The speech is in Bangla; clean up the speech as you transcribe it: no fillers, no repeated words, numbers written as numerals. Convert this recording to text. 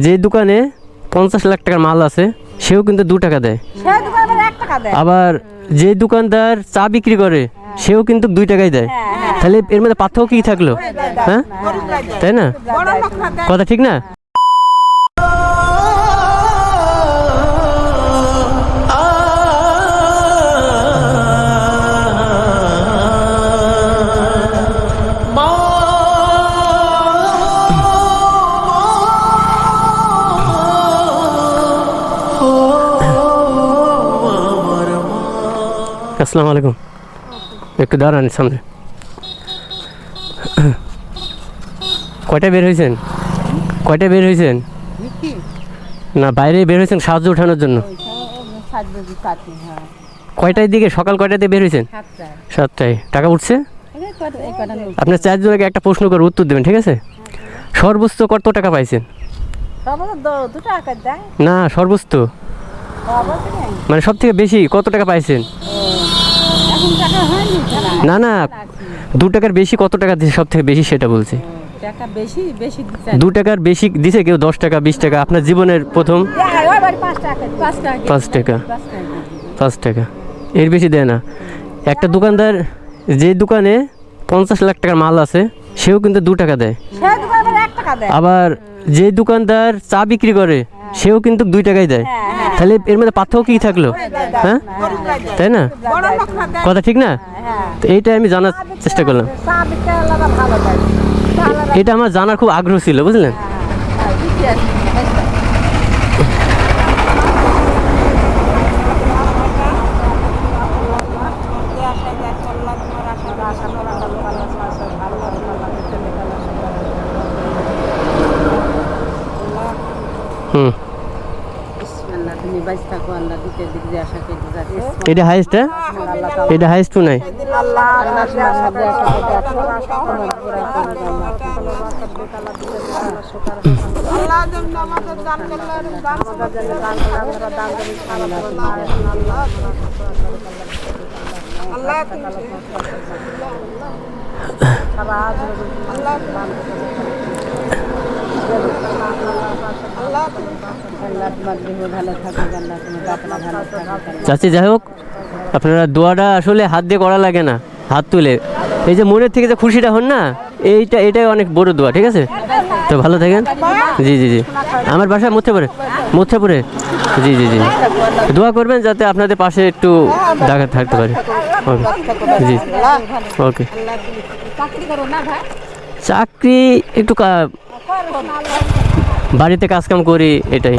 যে দোকানে 50 লাখ টাকার মাল আছে সেও কিন্তু 2 টাকা দেয়, আবার যে দোকানদার চা বিক্রি করে সেও কিন্তু 2 টাকাই দেয়। তাহলে এর মধ্যে পার্থক্য কি থাকলো? হ্যাঁ, তাই না? কথা ঠিক না? আসসালামু আলাইকুম, একটু দাঁড়ান সামনে। কয়টায় বের হয়েছেন? না, বাইরে বের হয়েছেন সাহায্য উঠানোর জন্য? কয়টার দিকে? সকাল কয়টাতে বের হয়েছেন? 7টায়। টাকা উঠছে? আপনার 4 জনকে একটা প্রশ্ন করে উত্তর দেবেন, ঠিক আছে? সর্বোচ্চ কত টাকা পাইছেন? না, সর্বোচ্চ মানে সব থেকে বেশি কত টাকা পাইছেন? না না, 2 টাকার বেশি কত টাকা দিছে সব থেকে বেশি সেটা বলছি। 2 টাকার বেশি দিছে কেউ? 10 টাকা, 20 টাকা? আপনার জীবনের প্রথম 5 টাকা। 5 টাকা, এর বেশি দেয় না। একটা দোকানদার যে দোকানে 50 লাখ টাকার মাল আছে সেও কিন্তু 2 টাকা দেয়, আবার যে দোকানদার চা বিক্রি করে সেও কিন্তু 2 টাকাই দেয়। তাহলে এর মধ্যে পার্থক্য কি থাকলো? হ্যাঁ, তাই না? কথা ঠিক না? তো এইটা আমি জানার চেষ্টা করলাম, এটা আমার জানার খুব আগ্রহ ছিল, বুঝলেন? এটা হাইস্ট? এটা হাইস্ট নাই? চাচি, যাই হোক, আপনারা দোয়াটা আসলে হাত দিয়ে করা লাগে না, হাত তুলে এই যে মনের থেকে যে খুশিটা হন না, এটাই অনেক বড় দোয়া, ঠিক আছে? তো ভালো থাকেন। জি জি জি, আমার বাসায় মধ্যপুরে। জি জি জি, দোয়া করবেন যাতে আপনাদের পাশে একটু দেখা থাকতে পারে। ওকে, জি ওকে। চাকরি একটু বাড়িতে কাজকাম করি, এটাই।